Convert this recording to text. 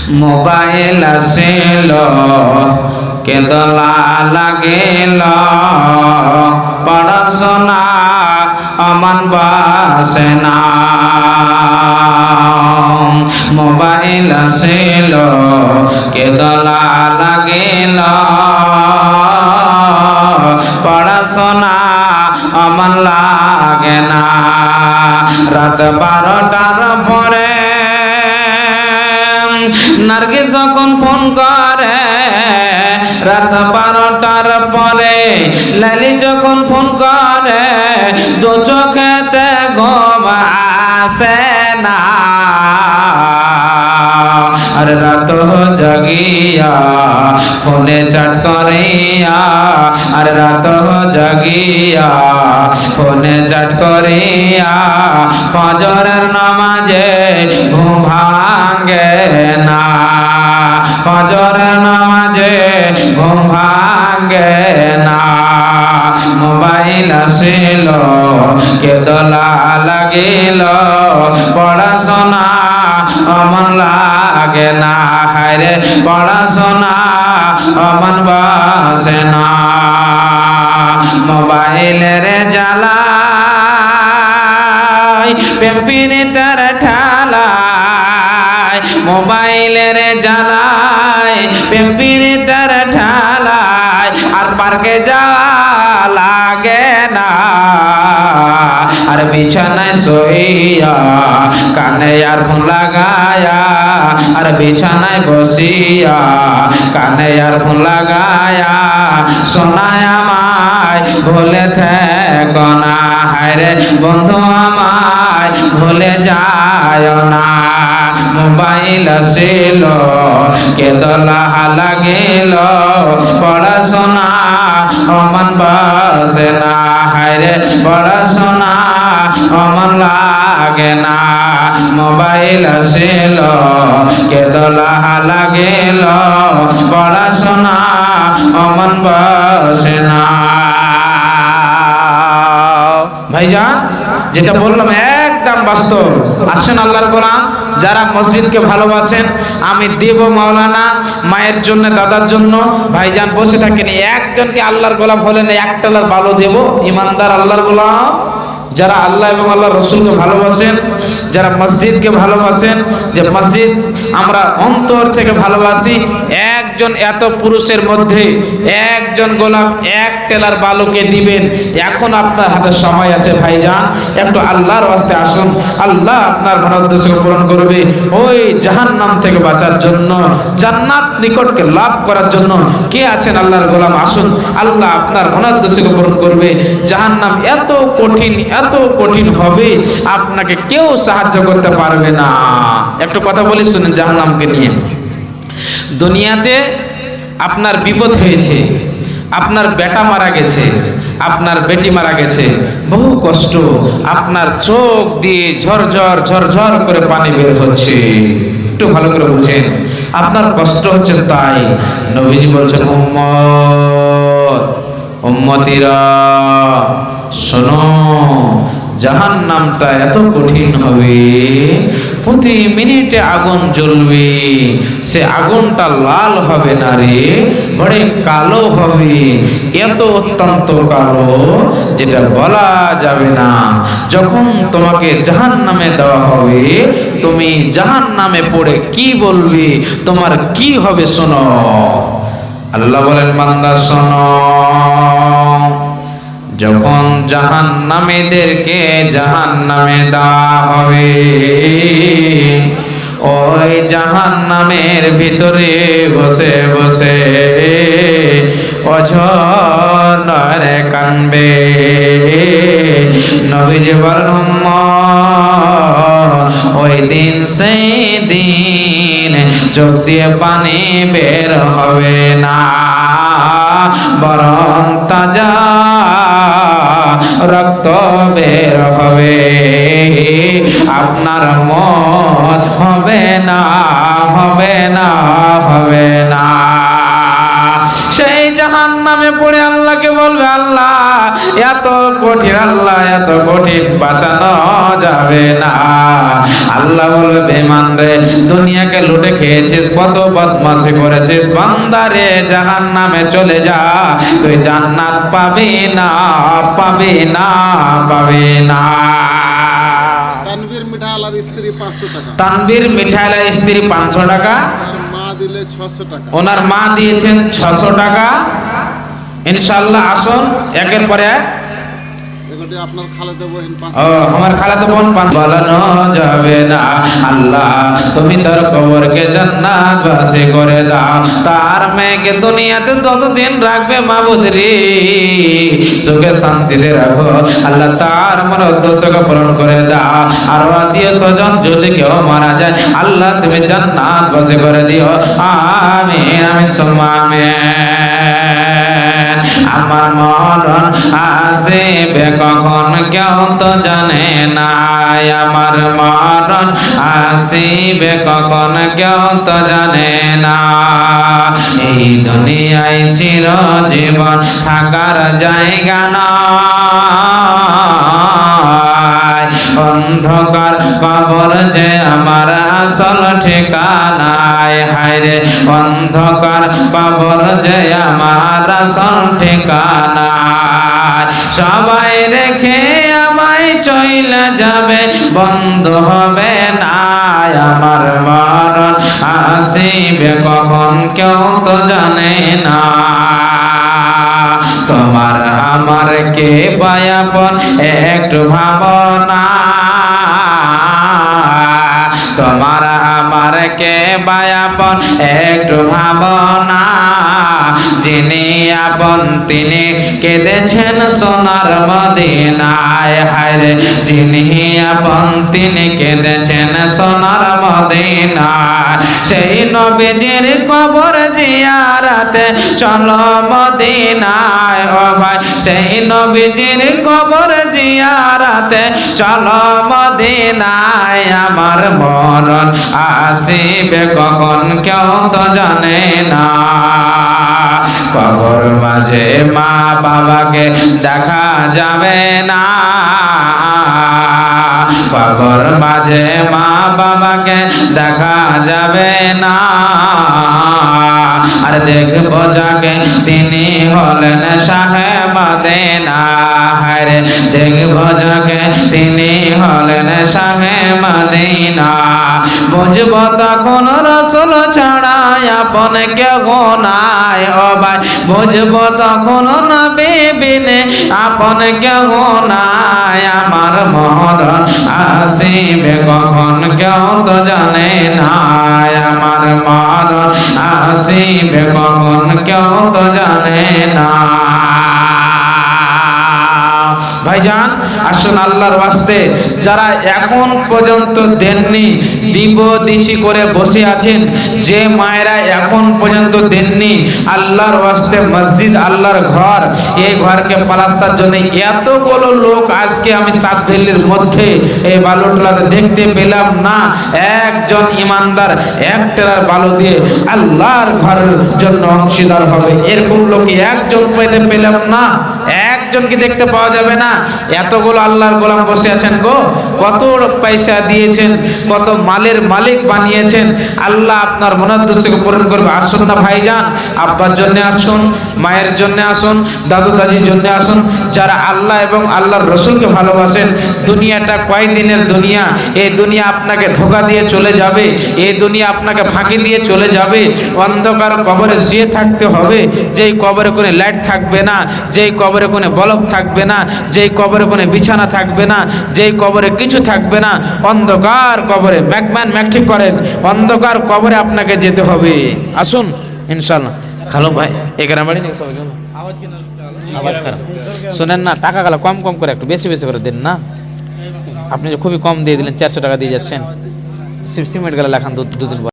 Mobile আসিল কেদলা লাগিল পড়াশোনা অমন বসে না। মোবাইল আসিল কেদলা লাগিল পড়াশোনা অমন লাগে না। রাত 12টার পরে নার্গিস যখন ফোন করে, রাত 12টার পরে লালি যখন ফোন করে, দু চোখেতে ঘুম আসে না। আর রাত জাগিয়া ফোনে চাট করিয়া, আর রাত জাগিয়া ফোনে চাট করিয়া ফজরের নামাজে ঘুম ভাঙে না। ফজরের নামাজে ঘুম ভাঙে না। মোবাইল আসিল কেদলা লাগিল পড়াশোনা অমন লাগে না। হায়রে পড়াশোনা অমন বসে না। মোবাইলের জ্বালায় প্রেম প্রীতির ঠেলায়, মোবাইলের জ্বালায় প্রেম প্রীতির ঠেলায় আর পার্কে যাওয়া লাগে না। আর বিছানায় শুইয়া কানে ইয়ারফোন লাগায়া, আর বিছানায় বসিয়া কানে ইয়ারফোন লাগায়া শোনায় আমায় ভুলে থেকো না। হায়রে বন্ধু আমায় ভুলে যায় না। মোবাইল আসিল কেদলা লাগিল পড়াশোনা অমন বসে না। হায়রে পড়াশোনা অমন লাগে না। মোবাইল আসিল কেদলা লাগিল পড়াশোনা অমন বসে না। ভাইজান, যেটা বললাম একদম বাস্তব। আসেন আল্লাহর গোলাম, যারা মসজিদকে ভালোবাসেন, আমি দেব মাওলানা মায়ের জন্য, দাদার জন্য। ভাইজান বসে থাকেন, একজনকে আল্লাহর গোলাম হলেন একটা ভালো দেব। ইমানদার আল্লাহর গোলাম যারা আল্লাহ এবং আল্লাহ রসুলকে ভালোবাসেন, যারা মসজিদকে ভালোবাসেন, যে মসজিদ আমরা অন্তর থেকে ভালোবাসি, একজন এত পুরুষের মধ্যে একজন গোলাপ এক টেলার বালুকে দিবেন। এখন আপনার হাতে সময় আছে ভাইজান, একটু আল্লাহর ওয়াস্তে আসুন। আল্লাহ আপনার মনোদ্দেশকে পূরণ করবে। ওই জাহান্নাম থেকে বাঁচার জন্য, জান্নাত নিকটকে লাভ করার জন্য কে আছেন আল্লাহর গোলাম? আসুন, আল্লাহ আপনার মনোদ্দেশকে পূরণ করবে। জাহান্নাম এত কঠিন, এত কঠিন হবে, আপনাকে কেউ সাহায্য করতে পারবে না। একটু কথা বলি শুনেন জাহান্নামকে নিয়ে। দুনিয়াতে আপনার বিপদ হয়েছে, আপনার বেটা মারা গেছে, আপনার বেটি মারা গেছে, বহু কষ্ট, আপনার চোখ দিয়ে ঝরঝর ঝরঝর করে পানি বের হচ্ছে। একটু ভালো করে বুঝেন, আপনার কষ্ট হচ্ছে। তাই নবীজি বলছেন, উম্মত, উম্মতিরা শোনো, জাহান্নামটা এত কঠিন হবে, প্রতি মিনিটে আগুন জ্বলবে। সে আগুনটা লাল হবে না রে, বড় কালো হবে, এত অত্যন্ত কালো যেটা বলা যাবে না। যখন তোমাকে জাহান্নামে দেওয়া হবে, তুমি জাহান্নামে পড়ে কি বলবে, তোমার কি হবে শোনো। আল্লাহ বলেন, বান্দা শোনো, যখন জাহান্নামীদেরকে জাহান্নামে দেওয়া হবে, ওই জাহান্নামের ভিতরে বসে বসে অঝরে কানবে। নবীজি বলেন, ওই দিন সেই দিন চোখ দিয়ে পানি বের হবে না, বরং তাজা রক্ত বের হবে। আপনার মত হবে না, হবে না, হবে না। সেই জাহান্নামে পড়ে আল্লাহকে বলবে, আল্লাহ এত কঠিন, আল্লাহ এত কঠিন, বাঁচানো যাবে না। আল্লাহ বলবে, বেঈমান রে, দুনিয়াকে লুটে খেয়েছিস, কত বদমাশি করেছিস, বান্দারে জাহান্নামে চলে যা, তুই জান্নাত পাবি না, পাবি না, পাবি না। তানভীর মিঠাইওয়ালার স্ত্রী 500 টাকা, তানভীর মিঠাইওয়ালার স্ত্রী 500 টাকা, আর মা দিলে 600 টাকা। ওনার মা দিয়েছেন 600 টাকা। ইনশাআল্লাহ আসুন একের পর এক। এগুলি আপনার খালাতো বোন ও আমার খালাতো বোন বলানো যাবে না। আল্লাহ তুমি তার কবরকে জান্নাতবাসী করে দাও, তার মেয়েকে দুনিয়াতে ততদিন রাখবে মাবুদ রে, সুখে শান্তিতে রাখো আল্লাহ, তার মনোদ্দেশ্যকে পূরণ করে দাও। আর আত্মীয় স্বজন যদি কেউ মারা যায় আল্লাহ তুমি জান্নাতবাসী করে দিও। আমিন আমিন সুম্মা আমিন। আমার মরণ আসিবে কখন কেউ তো জানে না, আমার মরণ আসিবে কখন কেউ তো জানে না। এই দুনিয়ায় চিরজীবন থাকার জায়গা না, অন্ধকার কবর যে আমার আসল ঠিকানায়, হায়রে অন্ধকার কবর যে আমার আসল ঠিকানায়। সবাই রেখে আমায় চইলা যাবে, বন্ধ হবে না, আমার মরণ আসিবে কখন কেউ তো জানে না। তোমার আমার কে বায়াপন একটু ভাবনা, তোমার আমার কে বায়াপন একটু ভাবনা, যিনি আপন তিনি কেঁদেছেন সোনার মদিনায়, হায়রে যিনি আপন তিনি কেঁদেছেন সোনার মদিনায়। সেই নবীজির কবর জিয়ারতে চলো মদিনায়, ও ভাই সেই নবীজির কবর জিয়ারতে চলো মদিনায়। আমার মরণ আসিবে কখন কেউ তো জানে না, কবর মাঝে মা বাবাকে দেখা যাবে না, কবর মাঝে মা বাবাকে দেখা যাবে না। আর দেখবো যাকে তিনি হলেন শাহে মদিনা, হায়রে দেখবো যাকে তিনি হলেন শাহে মদিনা। বুঝবো তখন রাসূল ছাড়া আপন কেউ নাই, ও ভাই বুঝবো তখন নবী বিনে আপন কেউ নাই। আমার মরণ আসিবে কখন কেউ তো জানে না, আমার মরণ আসিবে কখন কেউ তো জানে না। ভাইজান আসুন আল্লাহর ওয়াস্তে, যারা এখন পর্যন্ত দেননি, দিব দিছি করে বসে আছেন, যে মায়েরা এখন পর্যন্ত দেননি, আল্লাহর ওয়াস্তে মসজিদ আল্লাহর ঘর, এই ঘরকে পালাস্তার জন্য এতগুলো লোক আজকে আমি সাতভেলির মধ্যে এই বালুটলাতে দেখতে পেলাম না। একজন ইমানদার এক টেরার বালু দিয়ে আল্লাহর ঘরের জন্য অংশীদার হবে, এরকম লোক একজন পেতে পেলাম না, একজনকে দেখতে পাওয়া যাবে না। এতগুলো আল্লাহর গোলাম বসে আছেন গো, কত পয়সা দিয়েছেন, কত মালের মালিক বানিয়েছেন, আল্লাহ আপনার মনোদ্দেশ্যকে পূরণ করবে। আসুন না ভাইজান, আব্বার জন্য আসুন, মায়ের জন্য আসুন, দাদু দাদির জন্য আসুন, যারা আল্লাহ এবং আল্লাহর রসুলকে ভালোবাসেন। দুনিয়াটা কয়দিনের দুনিয়া, এই দুনিয়া আপনাকে ধোঁকা দিয়ে চলে যাবে, এই দুনিয়া আপনাকে ফাঁকি দিয়ে চলে যাবে। অন্ধকার কবরে শুয়ে থাকতে হবে, যেই কবরে কোনো লাইট থাকবে না, যেই কবরে কোনো বলব থাকবে না, যেই কবরে কোনো বিছানা থাকবে না, যেই কবরে কিছু থাকবে না, অন্ধকার কবরে। ম্যাকম্যান ম্যাকঠিক করেন, অন্ধকার কবরে আপনাকে যেতে হবে। আসুন ইনশাআল্লাহ। খালো ভাই এখানে বাড়ি নাকি সবাই আওয়াজ খারাপ শোনেন না, টাকা গেলা কম কম করে, একটু বেশি বেশি করে দেন না। আপনি যে খুবই কম দিয়ে দিলেন, 400 টাকা দিয়ে যাচ্ছেন, সিমেন্ট গেলা লেখান দুদিন